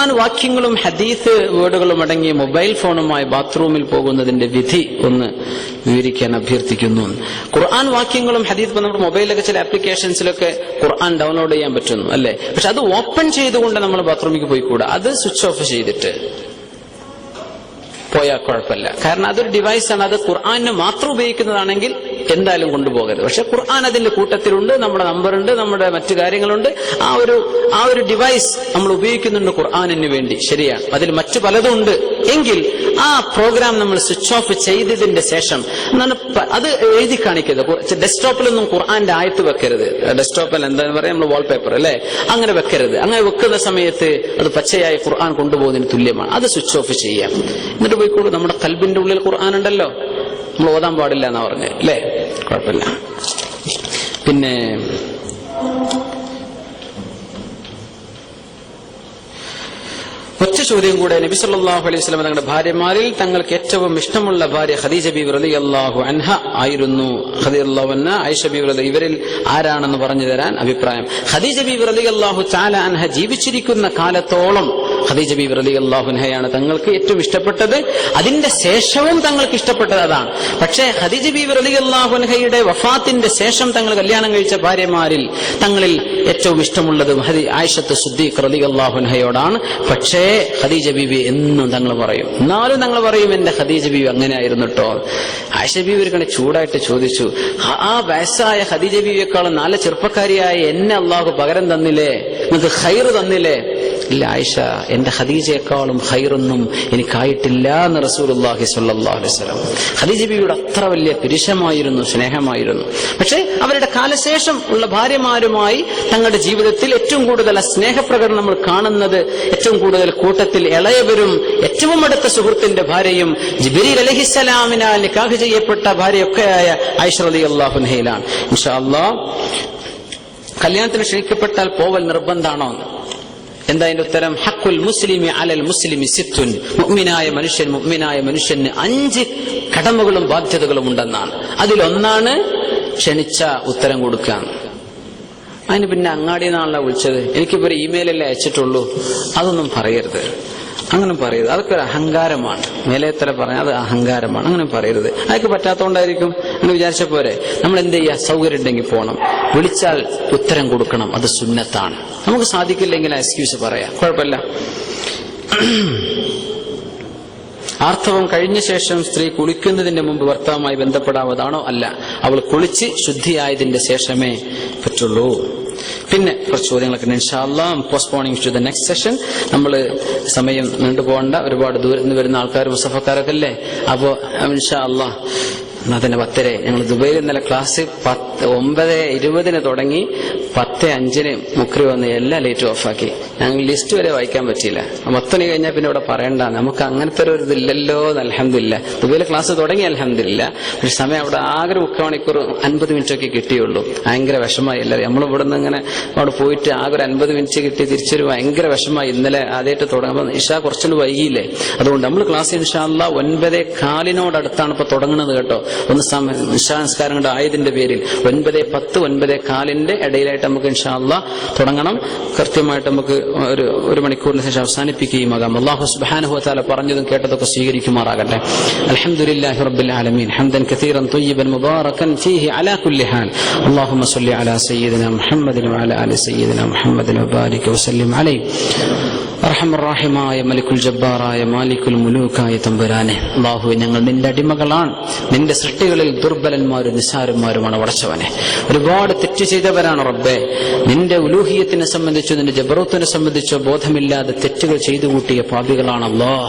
ഖുർആൻ വാക്യങ്ങളും ഹദീസ് വേർഡുകളും അടങ്ങിയ മൊബൈൽ ഫോണുമായി ബാത്റൂമിൽ പോകുന്നതിന്റെ വിധി ഒന്ന് വിവരിക്കാൻ അഭ്യർത്ഥിക്കുന്നു. ഖുർആൻ വാക്യങ്ങളും ഹദീസ്, നമ്മുടെ മൊബൈലിലൊക്കെ ചില ആപ്ലിക്കേഷൻസിലൊക്കെ ഖുർആൻ ഡൗൺലോഡ് ചെയ്യാൻ പറ്റുന്നു അല്ലെ? പക്ഷെ അത് ഓപ്പൺ ചെയ്തുകൊണ്ട് നമ്മൾ ബാത്റൂമിലേക്ക് പോയിക്കൂടാ. അത് സ്വിച്ച് ഓഫ് ചെയ്തിട്ട് പോയാൽ കുഴപ്പമില്ല. കാരണം അതൊരു ഡിവൈസാണ്. അത് ഖുർആന് മാത്രം ഉപയോഗിക്കുന്നതാണെങ്കിൽ എന്തായാലും കൊണ്ടുപോകരുത്. പക്ഷെ ഖുർആൻ അതിന്റെ കൂട്ടത്തിലുണ്ട്, നമ്മുടെ നമ്പറുണ്ട്, നമ്മുടെ മറ്റു കാര്യങ്ങളുണ്ട്. ആ ഒരു ഡിവൈസ് നമ്മൾ ഉപയോഗിക്കുന്നുണ്ട് ഖുർആനിന് വേണ്ടി, ശരിയാണ്. അതിൽ മറ്റു പലതും ഉണ്ട് എങ്കിൽ ആ പ്രോഗ്രാം നമ്മൾ സ്വിച്ച് ഓഫ് ചെയ്തതിന്റെ ശേഷം അത് എഴുതി കാണിക്കരുത്. ഡെസ്ക്ടോപ്പിലൊന്നും ഖുർആന്റെ ആയത്ത് വെക്കരുത്. ഡെസ്ക്ടോപ്പിൽ എന്താന്ന് പറയാം, നമ്മൾ വാൾപേപ്പർ അല്ലെ, അങ്ങനെ വെക്കരുത്. അങ്ങനെ വെക്കുന്ന സമയത്ത് അത് പച്ചയായി ഖുർആൻ കൊണ്ടുപോകുന്നതിന് തുല്യമാണ്. അത് സ്വിച്ച് ഓഫ് ചെയ്യാം. എന്നിട്ട് പോയിക്കോളൂ. നമ്മുടെ കൽബിന്റെ ഉള്ളിൽ ഖുർആൻ ഉണ്ടല്ലോ, നമ്മൾ ഓതാൻ പാടില്ല എന്നാ പറഞ്ഞത് അല്ലേ? കുഴപ്പമില്ല. പിന്നെ ഒറ്റ ചോദ്യം കൂടെ. നബി സല്ലല്ലാഹു അലൈഹി വസല്ലം തങ്ങളുടെ ഭാര്യമാരിൽ തങ്ങൾക്ക് ഏറ്റവും ഇഷ്ടമുള്ള ഭാര്യ ഖദീജ ബീവി റളിയല്ലാഹു അൻഹ ആയിരുന്നു. റളിയല്ലാഹു അൻഹ, ആയിഷ ബീവി റളിയല്ലാഹു, ഇവരിൽ ആരാണെന്ന് പറഞ്ഞു തരാൻ അഭിപ്രായം. ഖദീജ ബീവി റളിയല്ലാഹു തആല അൻഹ ജീവിച്ചിരിക്കുന്ന കാലത്തോളം ഖദീജ ബീവി റളിയല്ലാഹു അൻഹയാണ് തങ്ങൾക്ക് ഏറ്റവും ഇഷ്ടപ്പെട്ടത്. അതിന്റെ ശേഷവും തങ്ങൾക്ക് ഇഷ്ടപ്പെട്ടത് അതാണ്. പക്ഷേ ഖദീജ ബീവി റളിയല്ലാഹു അൻഹയുടെ വഫാത്തിന്റെ ശേഷം തങ്ങൾ കല്യാണം കഴിച്ച ഭാര്യമാരിൽ തങ്ങളിൽ ഏറ്റവും ഇഷ്ടമുള്ളത് ആയിഷത്ത് സിദ്ദീഖ റളിയല്ലാഹു അൻഹയോടാണ്. പക്ഷേ ഖദീജ ബീവി എന്നും തങ്ങൾ പറയും, എന്നാലും തങ്ങൾ പറയും എന്റെ ഖദീജ ബീവി അങ്ങനെ ആയിരുന്നു കേട്ടോ. ആയിഷ ബീവി ഒരു ചൂടായിട്ട് ചോദിച്ചു, ആ വയസ്സായ ഖദീജ ബീവിയെക്കാളും നല്ല ചെറുപ്പക്കാരിയായ എന്നെ അള്ളാഹു പകരം തന്നില്ലേ, നിങ്ങൾക്ക് ഖൈർ തന്നില്ലേ? ഇല്ല ആയിഷ, എന്റെ ഖദീജയെക്കാളും ഖൈറൊന്നും എനിക്കായിട്ടില്ല എന്ന് റസൂലുള്ളാഹി സ്വല്ലല്ലാഹു അലൈഹി വസല്ലം. ഖദീജ ബീവിയുടെ അത്ര വലിയ പിരിശമായിരുന്നു, സ്നേഹമായിരുന്നു. പക്ഷെ അവരുടെ കാലശേഷം ഉള്ള ഭാര്യമാരുമായി തങ്ങളുടെ ജീവിതത്തിൽ ഏറ്റവും കൂടുതൽ സ്നേഹപ്രകടനം നമ്മൾ കാണുന്നത് ഏറ്റവും കൂടുതൽ കൂട്ടത്തിൽ ഇളയവരും ഏറ്റവും അടുത്ത സുഹൃത്തിന്റെ ഭാര്യയും ജിബ്രീൽ അലൈഹിസ്സലാമിനാൽ നിക്കാഹ് ചെയ്യപ്പെട്ട ഭാര്യയൊക്കെയായ ആയിഷ റളിയല്ലാഹു അൻഹയിലാണ്. ഇൻഷാ അല്ലാഹ് കല്യാണത്തിന് ക്ഷണിക്കപ്പെട്ടാൽ പോവൽ നിർബന്ധാണോ? എന്താ അതിന്റെ ഉത്തരം? ഹഖുൽ മുസ്ലിമി അലൽ മുസ്ലിമി സിത്തുൻ. മുഅ്മിനായ മനുഷ്യന് 5 കടമകളും ബാധ്യതകളും ഉണ്ടെന്നാണ്. അതിലൊന്നാണ് ക്ഷണിച്ച ഉത്തരം കൊടുക്കുക. അതിന് പിന്നെ അങ്ങാടി നാളെ വിളിച്ചത്, എനിക്കിപ്പോ ഒരു ഇമെയിലല്ലേ അയച്ചിട്ടുള്ളൂ, അതൊന്നും പറയരുത്. അങ്ങനെ പറയരുത്. അതൊക്കെ ഒരു അഹങ്കാരമാണ്. മേലേത്തല പറഞ്ഞാൽ അത് അഹങ്കാരമാണ്. അങ്ങനെ പറയരുത്. അതൊക്കെ പറ്റാത്തോണ്ടായിരിക്കും എന്ന് വിചാരിച്ച പോരെ. നമ്മൾ എന്ത് ചെയ്യുക? സൗകര്യം ഉണ്ടെങ്കിൽ പോകണം, വിളിച്ചാൽ ഉത്തരം കൊടുക്കണം. അത് സുന്നത്താണ്. നമുക്ക് സാധിക്കില്ലെങ്കിൽ എക്സ്ക്യൂസ് പറയാം, കുഴപ്പമില്ല. ആർത്തവം കഴിഞ്ഞ ശേഷം സ്ത്രീ കുളിക്കുന്നതിന്റെ മുമ്പ് ഭർത്താവുമായി ബന്ധപ്പെടാവതാണോ? അല്ല, അവൾ കുളിച്ച് ശുദ്ധിയായതിന്റെ ശേഷമേ പറ്റുള്ളൂ. പിന്നെ കുറച്ച് ചോദ്യങ്ങളൊക്കെ ഇൻഷാ അല്ലാഹ് പോസ്റ്റ്പോണിംഗ് ടു ദ നെക്സ്റ്റ് സെഷൻ. നമ്മൾ സമയം നീണ്ടുപോകണ്ട. ഒരുപാട് ദൂരത്ത് നിന്ന് വരുന്ന ആൾക്കാർ മുസഫക്കാരൊക്കെ അല്ലേ. അപ്പോ ഇൻഷാ അല്ലാഹ് അതിന് 10:30 ഞങ്ങൾ ദുബൈയിൽ ഇന്നലെ ക്ലാസ് 9:20 തുടങ്ങി 10:05 മുക്രി വന്ന് എല്ലാ ലൈറ്റും ഓഫാക്കി. ഞങ്ങൾ ലിസ്റ്റ് വരെ വായിക്കാൻ പറ്റിയില്ല. 10 മണി കഴിഞ്ഞാൽ പിന്നെ ഇവിടെ പറയണ്ട, നമുക്ക് അങ്ങനത്തെ ഒരു ഇതില്ലല്ലോ. അൽഹംദുലില്ലാ ദുബൈയിലെ ക്ലാസ് തുടങ്ങി അൽഹംദുലില്ലാ. പക്ഷെ സമയം അവിടെ ആകെ 3 മണിക്കൂർ 50 മിനിറ്റൊക്കെ കിട്ടിയുള്ളൂ. ഭയങ്കര വിഷമായി എല്ലാവരും. നമ്മൾ ഇവിടെ നിന്ന് ഇങ്ങനെ അവിടെ പോയിട്ട് ആകെ ഒരു 50 മിനിറ്റ് കിട്ടി തിരിച്ചൊരു ഭയങ്കര വിഷമായി. ഇന്നലെ ആദ്യമായിട്ട് തുടങ്ങുമ്പോൾ ഇഷാ കുറച്ചുകൂടി വൈകിയില്ലേ. അതുകൊണ്ട് നമ്മൾ ക്ലാസ് ഇൻഷാ അല്ലാഹ് 9:15 ഇപ്പൊ തുടങ്ങുന്നത് കേട്ടോ. ഒന്ന് ഇശാ നിസ്കാരം കൊണ്ട് ആയതിന്റെ പേരിൽ 9:10 9:15 ഇടയിലായിട്ട് നമുക്ക് ഇൻഷാ അല്ലാഹ് തുടങ്ങണം. കൃത്യമായിട്ട് നമുക്ക് ഒരു മണിക്കൂറിന് ശേഷം അവസാനിപ്പിക്കുകയും ആകാം. അല്ലാഹു സുബ്ഹാനഹു വ തആല പറഞ്ഞതും കേട്ടതൊക്കെ സ്വീകരിക്കുമാറാകട്ടെ. അൽഹംദുലില്ലാഹി റബ്ബിൽ ആലമീൻ ഹംദൻ കസീറൻ ത്വയ്യിബൻ മുബാറകൻ ഫീഹി അലാ കുല്ലി ഹാൽ. അല്ലാഹുമ്മ സ്വല്ലി അലാ സയ്യിദിനാ മുഹമ്മദിൻ വഅലാ ആലി സയ്യിദിനാ മുഹമ്മദിൻ വബാരിക് വസല്ലിം അലൈഹി. അർഹമർറഹീമായ മലിക്കുൽ ജബ്ബാറായ മാലിക്കുൽ മുലൂക്കായ തമ്പുരാനെ, അല്ലാഹുവേ, ഞങ്ങൾ നിന്റെ അടിമകളാണ്. നിന്റെ സൃഷ്ടികളിൽ ദുർബലന്മാരും നിസ്സാരന്മാരുമാണ്. വടച്ചവനെ, ഒരുപാട് തെറ്റ് ചെയ്തവരാണ് റബ്ബേ. നിന്റെ ഉലൂഹിയത്തിനെ സംബന്ധിച്ചോ നിന്റെ ജബറൂത്തിനെ സംബന്ധിച്ചോ ബോധമില്ലാതെ തെറ്റുകൾ ചെയ്തു കൂട്ടിയ പാപികളാണ്.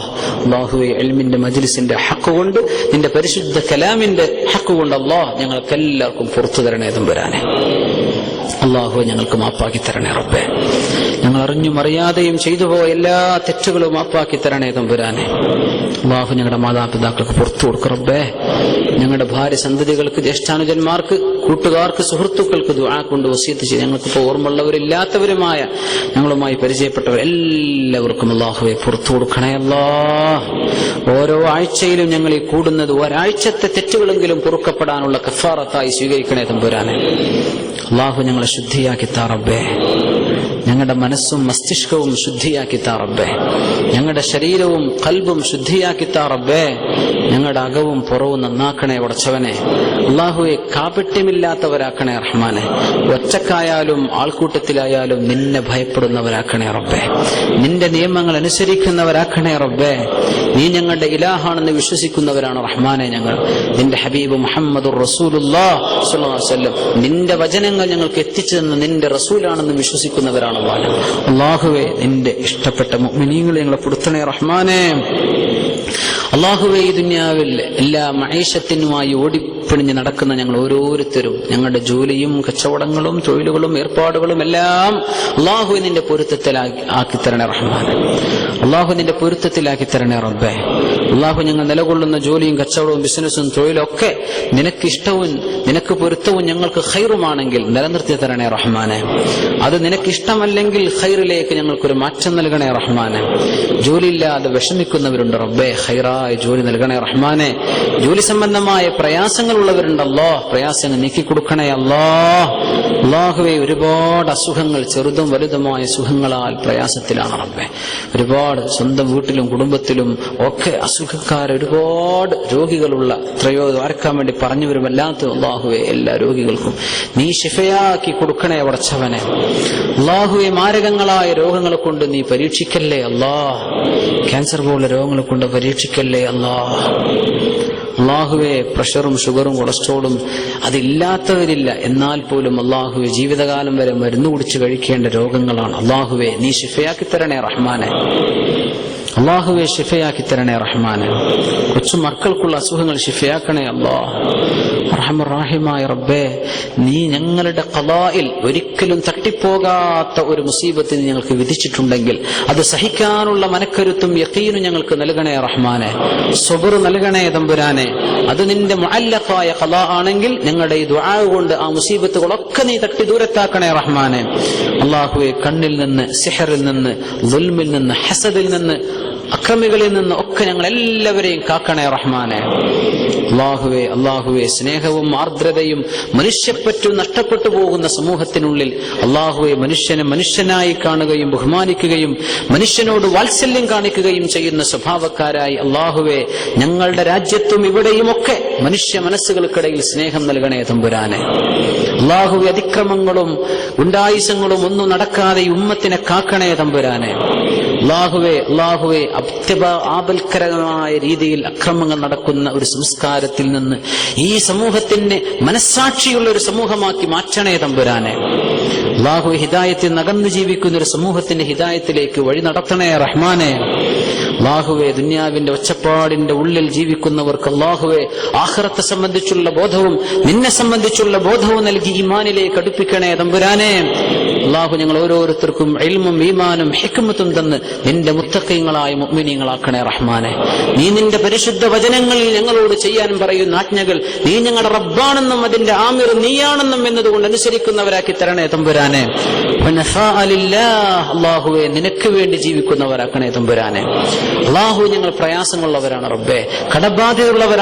അല്ലാഹുവേ, ഇൽമിന്റെ മജ്ലിസിന്റെ ഹക്ക് കൊണ്ട്, നിന്റെ പരിശുദ്ധ കലാമിന്റെ ഹക്ക് കൊണ്ട് അല്ലാഹ് ഞങ്ങൾക്കെല്ലാവർക്കും പുറത്തു തരണേ തമ്പുരാനെ. അല്ലാഹു ഞങ്ങൾക്ക് മാപ്പാക്കി തരണേ റബ്ബേ. ഞങ്ങൾ അറിഞ്ഞും അറിയാതെയും ചെയ്തു പോയ എല്ലാ തെറ്റുകളും മാപ്പാക്കി തരണേ തമ്പുരാനെ. അല്ലാഹു ഞങ്ങളുടെ മാതാപിതാക്കൾക്ക് പുറത്തു കൊടുക്കും റബ്ബേ. ഞങ്ങളുടെ ഭാര്യ സന്തതികൾക്ക്, ജ്യേഷ്ഠാനുജന്മാർക്ക്, കൂട്ടുകാർക്ക്, സുഹൃത്തുക്കൾക്ക് ദുആ കൊണ്ട് വസിയത്ത് ചെയ്ത് ഞങ്ങൾക്കിപ്പോൾ ഓർമ്മയുള്ളവരില്ലാത്തവരുമായ ഞങ്ങളുമായി പരിചയപ്പെട്ടവർ എല്ലാവർക്കും അല്ലാഹുവേ പുറത്തു കൊടുക്കണേ അല്ലാഹ്. ഓരോ ആഴ്ചയിലും ഞങ്ങൾ ഈ കൂടുന്നത് ഒരാഴ്ചത്തെ തെറ്റുകളെങ്കിലും പൊറുക്കപ്പെടാനുള്ള കഫാറത്തായി സ്വീകരിക്കണേ തമ്പുരാനെ. അല്ലാഹു ഞങ്ങളെ ശുദ്ധിയാക്കി താ റബ്ബേ. ഞങ്ങളുടെ മനസ്സും മസ്തിഷ്കവും ശുദ്ധിയാക്കി താ റബ്ബേ. ഞങ്ങളുടെ ശരീരവും ഖൽബും ശുദ്ധിയാക്കി താ റബ്ബേ. ഞങ്ങളുടെ അകവും പുറവും നന്നാക്കണേ പടച്ചവനെ. അല്ലാഹുവേ, കാപട്യമില്ലാത്തവരാക്കണേ റഹ്മാനെ. ഒറ്റക്കായാലും ആൾക്കൂട്ടത്തിലായാലും നിന്നെ ഭയപ്പെടുന്നവരാക്കണേ റബ്ബേ. നിന്റെ നിയമങ്ങൾ അനുസരിക്കുന്നവരാക്കണേ റബ്ബേ. നീ ഞങ്ങളുടെ ഇലാഹാണെന്ന് വിശ്വസിക്കുന്നവരാണ് റഹ്മാനെ ഞങ്ങൾ. നിന്റെ ഹബീബ് മുഹമ്മദുർ റസൂലുള്ളാഹി സ്വല്ലല്ലാഹു അലൈഹി വസല്ലം നിന്റെ വചനങ്ങൾ ഞങ്ങൾക്ക് എത്തിച്ചു തന്ന നിന്റെ റസൂലാണെന്ന് വിശ്വസിക്കുന്നവരാണ് അല്ലാഹുവേ. നിന്റെ ഇഷ്ടപ്പെട്ട മുഅ്മിനീങ്ങളെ ഞങ്ങളെ പെടുത്തണേ റഹ്മാനെ. അല്ലാഹുവേ, ഈ ദുനിയാവിൽ എല്ലാ മഈശത്തിനുമായി ഓടിപ്പിണിഞ്ഞ് നടക്കുന്ന ഞങ്ങൾ ഓരോരുത്തരും ഞങ്ങളുടെ ജോലിയും കച്ചവടങ്ങളും തൊഴിലുകളും ഏർപ്പാടുകളും എല്ലാം അല്ലാഹു നിന്റെ പൊരുത്തത്തിലാക്കി തരണേ റഹ്മാനെ. അല്ലാഹു നിന്റെ പൊരുത്തത്തിലാക്കി തരണേ റബ്ബേ. അല്ലാഹു, ഞങ്ങൾ നിലകൊള്ളുന്ന ജോലിയും കച്ചവടവും ബിസിനസ്സും തൊഴിലും ഒക്കെ നിനക്ക് ഇഷ്ടവും നിനക്ക് പൊരുത്തവും ഞങ്ങൾക്ക് ഖൈറുമാണെങ്കിൽ നിലനിർത്തി തരണേ റഹ്മാനെ. അത് നിനക്ക് ഇഷ്ടമല്ലെങ്കിൽ ഖൈറിലേക്ക് ഞങ്ങൾക്കൊരു മാറ്റം നൽകണേ റഹ്മാനെ. ജോലിയില്ലാതെ വിഷമിക്കുന്നവരുണ്ട് റബ്ബേ, ഖൈറായ ജോലി നൽകണേ റഹ്മാനെ. ജോലി സംബന്ധമായ പ്രയാസങ്ങൾ ഉള്ളവരുണ്ടല്ലോ, പ്രയാസങ്ങൾ നീക്കി കൊടുക്കണേ അല്ലാഹുവേ. ഒരുപാട് അസുഖങ്ങൾ, ചെറുതും വലുതുമായ സുഖങ്ങളാൽ പ്രയാസത്തിലാണ് റബ്ബേ. ഒരുപാട് സ്വന്തം വീട്ടിലും കുടുംബത്തിലും ഒക്കെ അസുഖക്കാർ, ഒരുപാട് രോഗികളുള്ള, എത്രയോ ആർക്കാൻ വേണ്ടി പറഞ്ഞു വരുമല്ലാത്ത അല്ലാഹുവേ, എല്ലാ രോഗികൾക്കും നീ ശിഫയാക്കി കൊടുക്കണേ പടച്ചവനെ. അല്ലാഹുവേ, മാരകങ്ങളായ രോഗങ്ങളെ കൊണ്ട് നീ പരീക്ഷിക്കല്ലേ അല്ലാഹ്. ക്യാൻസർ പോലുള്ള രോഗങ്ങളെ കൊണ്ട് പരീക്ഷിക്കല്ലേ അല്ലാഹ്. അല്ലാഹുവേ, പ്രഷറും ഷുഗറും കൊളസ്ട്രോളും അതില്ലാത്തവരില്ല, എന്നാൽ പോലും അല്ലാഹുവേ ജീവിതകാലം വരെ മരുന്ന് കുടിച്ച് കഴിക്കേണ്ട രോഗങ്ങളാണ്. അല്ലാഹുവേ, നീ ശിഫയാക്കി തരണേ റഹ്മാനെ. അല്ലാഹുവേ, ശിഫയാക്കി തരണേ റഹ്മാനെ. കൊച്ചു മക്കൾക്കുള്ള അസുഖങ്ങൾ ശിഫയാക്കണേ അല്ലാഹ്. അർഹമർ റഹീമായ റബ്ബേ, നീ ഞങ്ങളുടെ ഖളായിൽ ഒരിക്കലും തട്ടിപ്പോകാത്ത ഒരു മുസീബത്തിന് ഞങ്ങൾക്ക് വിധിച്ചിട്ടുണ്ടെങ്കിൽ അത് സഹിക്കാനുള്ള മനക്കരുത്തും യഖീനും ഞങ്ങൾക്ക് നൽകണേ റഹ്മാനെ. സബ്ർ നൽകണേ തമ്പുരാനെ. അത് നിന്റെ മുഅല്ലഖായ ഖളാ ആണെങ്കിൽ ഞങ്ങളുടെ ഈ ദുആ കൊണ്ട് ആ മുസീബത്തുകളൊക്കെ നീ തട്ടി ദൂരത്താക്കണേ റഹ്മാനെ. അല്ലാഹുവേ, കണ്ണിൽ നിന്ന്, സിഹറിൽ നിന്ന്, ദുൽമിൽ നിന്ന്, ഹസദിൽ നിന്ന്, അക്രമികളിൽ നിന്ന് ഒക്കെ ഞങ്ങൾ എല്ലാവരെയും കാക്കണേ റഹ്മാനെ. അല്ലാഹുവേ, സ്നേഹവും ആർദ്രതയും മനുഷ്യപ്പറ്റും നഷ്ടപ്പെട്ടു പോകുന്ന സമൂഹത്തിനുള്ളിൽ അല്ലാഹുവേ, മനുഷ്യനെ മനുഷ്യനായി കാണുകയും ബഹുമാനിക്കുകയും മനുഷ്യനോട് വാത്സല്യം കാണിക്കുകയും ചെയ്യുന്ന സ്വഭാവക്കാരായി അല്ലാഹുവേ, ഞങ്ങളുടെ രാജ്യത്തും ഇവിടെയുമൊക്കെ മനുഷ്യ മനസ്സുകൾക്കിടയിൽ സ്നേഹം നൽകണേ തമ്പുരാനെ. അല്ലാഹുവേ, അതിക്രമങ്ങളും ഗുണ്ടായുസങ്ങളും ഒന്നും നടക്കാതെ ഈ ഉമ്മത്തിനെ കാക്കണേ തമ്പുരാനെ. അല്ലാഹുവേ, ആപൽക്കരമായ രീതിയിൽ അക്രമങ്ങൾ നടക്കുന്ന ഒരു സംസ്കാരത്തിൽ നിന്ന് ഈ സമൂഹത്തിന് മനസ്സാക്ഷിയുള്ള ഒരു സമൂഹമാക്കി മാറ്റണേ തമ്പുരാനെ. അല്ലാഹുവേ, ഹിദായത്തിൽ നകന്നു ജീവിക്കുന്ന ഒരു സമൂഹത്തിന്റെ ഹിദായത്തിലേക്ക് വഴി നടത്തണേ റഹ്മാനെ. അല്ലാഹുവേ, ദുനിയാവിന്റെ ഒച്ചപ്പാടിന്റെ ഉള്ളിൽ ജീവിക്കുന്നവർക്ക് അല്ലാഹുവേ, ആഖിറത്തെ സംബന്ധിച്ചുള്ള ബോധവും നിന്നെ സംബന്ധിച്ചുള്ള ബോധവും നൽകി ഈമാനിലേക്ക് അടുപ്പിക്കണേ തമ്പുരാനെ. അല്ലാഹു, ഞങ്ങൾ ഓരോരുത്തർക്കും ഇൽമും ഈമാനും ഹിക്മത്തും തന്ന് നിന്റെ മുത്തഖീങ്ങളായ മുഅ്മിനീങ്ങളാക്കണേ റഹ്മാനെ. നീ നിന്റെ പരിശുദ്ധ വചനങ്ങളിൽ ഞങ്ങളോട് ചെയ്യാൻ പറയുന്ന ആജ്ഞകൾ നീ ഞങ്ങളുടെ റബ്ബാണെന്നും അതിന്റെ ആമിർ നീയാണെന്നും എന്നതുകൊണ്ട് അനുസരിക്കുന്നവരാക്കി തരണേ തമ്പുരാനെ. അല്ലാഹുവേ, നിനക്ക് വേണ്ടി ജീവിക്കുന്നവരാക്കണേ തമ്പുരാനെ. അല്ലാഹു, ഞങ്ങൾ പ്രയാസങ്ങളുള്ളവരാണ് റബ്ബേ, കടബാധയുള്ളവരാണ്